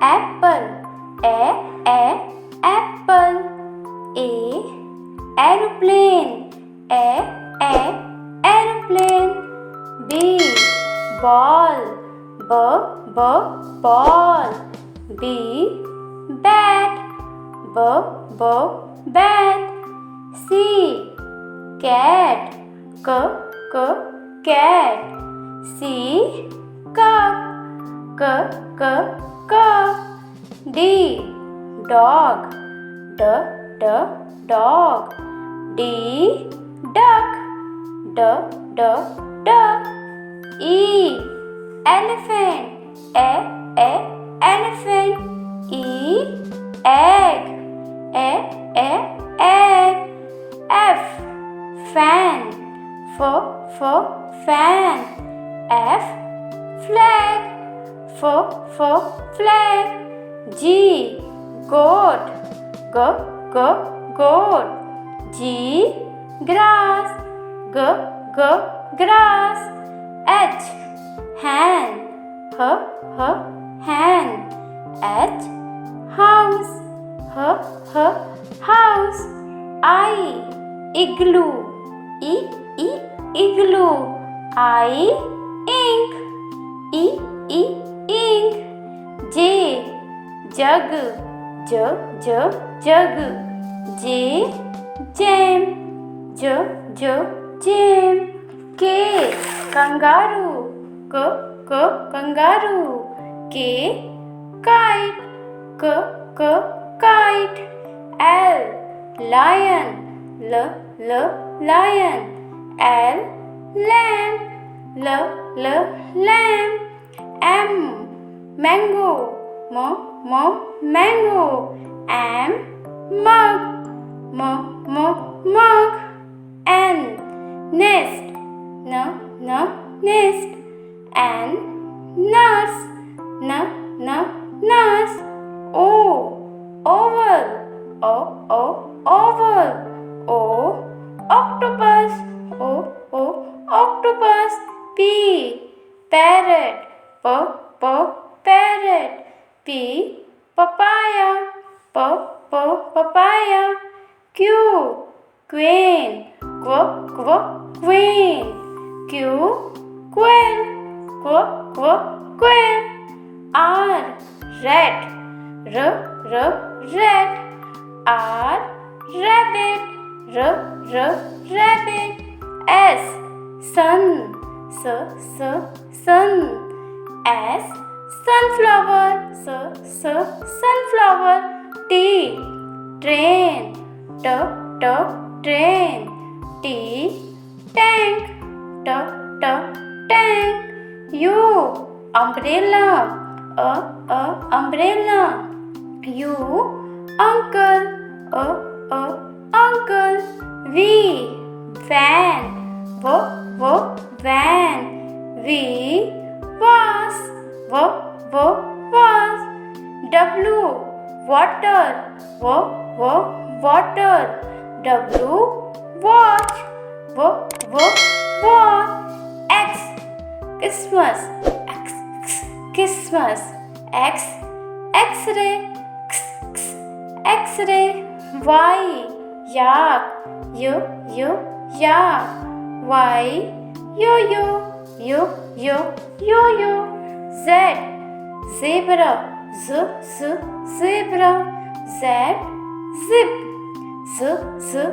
apple. Apple. Aeroplane. Aeroplane. B ball. Ball. B bat. Bat. C cat. Cat. C cup. Cup. D dog. Dog. D duck. Duck. E elephant. Elephant. E egg. Egg. F fan. Fan. F flag. Flag. G goat. Goat. G grass. Grass. H hand. Hand. H house. House. I igloo. Igloo. I ink. Ink. J jug. Jug. J jam. Jam. K kangaroo. Kangaroo. K kite. Kite. L lion. Lion. L lamb. Lamb. M mango. Mango. M mug. Mug. N nest. Nest. N nurse. Nurse. O oval. Oval. O octopus. Octopus. P parrot. Parrot. P papaya. Papaya. Q queen. Queen. Q quail. Quail. R rat. Rat. R rabbit. Rabbit. S sun. Sun. S sunflower. Sunflower. T train. Train. T tank. Tank. U umbrella. Umbrella. U uncle. Uncle. V van. Van. V vase. Vase. W water. Water. W watch. Watch. X Christmas. Christmas. X X-ray. X-ray. Y yak. Yak. Y yo-yo. Yo-yo. Z zebra. Zebra. Z zip. Zip.